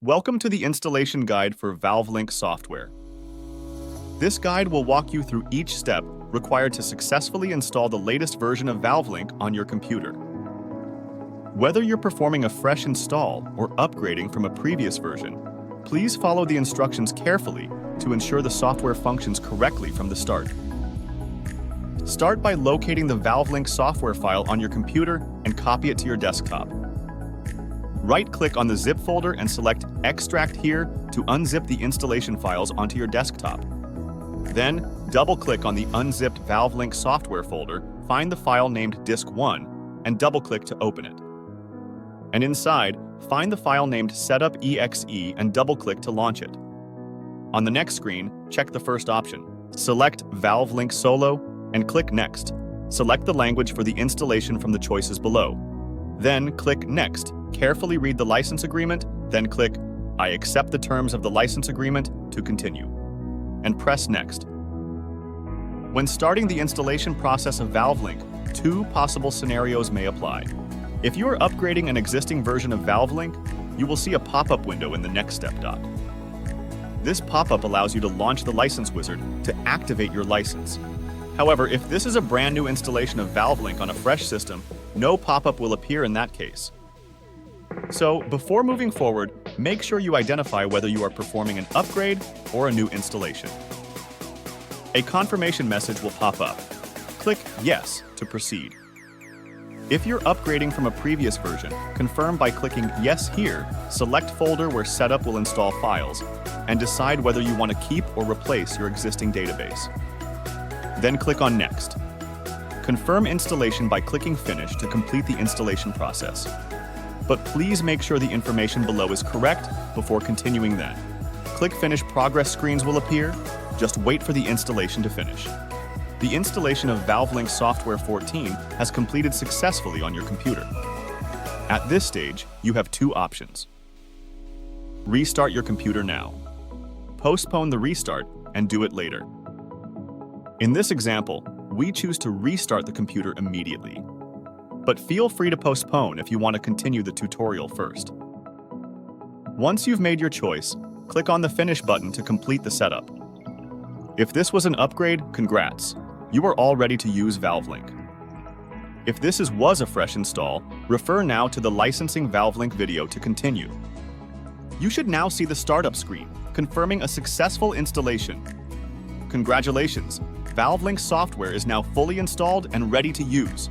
Welcome to the installation guide for ValveLink software. This guide will walk you through each step required to successfully install the latest version of ValveLink on your computer. Whether you're performing a fresh install or upgrading from a previous version, please follow the instructions carefully to ensure the software functions correctly from the start. Start by locating the ValveLink software file on your computer and copy it to your desktop. Right-click on the zip folder and select Extract Here to unzip the installation files onto your desktop. Then, double-click on the unzipped ValveLink software folder, find the file named Disk 1, and double-click to open it. And inside, find the file named Setup.exe and double-click to launch it. On the next screen, check the first option. Select ValveLink Solo and click Next. Select the language for the installation from the choices below. Then click Next. Carefully read the license agreement, then click I accept the terms of the license agreement to continue, and press Next. When starting the installation process of ValveLink, two possible scenarios may apply. If you are upgrading an existing version of ValveLink, you will see a pop-up window in the Next Step dock. This pop-up allows you to launch the license wizard to activate your license. However, if this is a brand new installation of ValveLink on a fresh system, no pop-up will appear in that case. So, before moving forward, make sure you identify whether you are performing an upgrade or a new installation. A confirmation message will pop up. Click Yes to proceed. If you're upgrading from a previous version, confirm by clicking Yes here, select folder where Setup will install files, and decide whether you want to keep or replace your existing database. Then click on Next. Confirm installation by clicking Finish to complete the installation process. But please make sure the information below is correct before continuing then. Click Finish progress screens will appear. Just wait for the installation to finish. The installation of ValveLink Software 14 has completed successfully on your computer. At this stage, you have two options. Restart your computer now. Postpone the restart and do it later. In this example, we choose to restart the computer immediately. But feel free to postpone if you want to continue the tutorial first. Once you've made your choice, click on the Finish button to complete the setup. If this was an upgrade, congrats! You are all ready to use ValveLink. If this was a fresh install, refer now to the Licensing ValveLink video to continue. You should now see the startup screen, confirming a successful installation. Congratulations! ValveLink software is now fully installed and ready to use.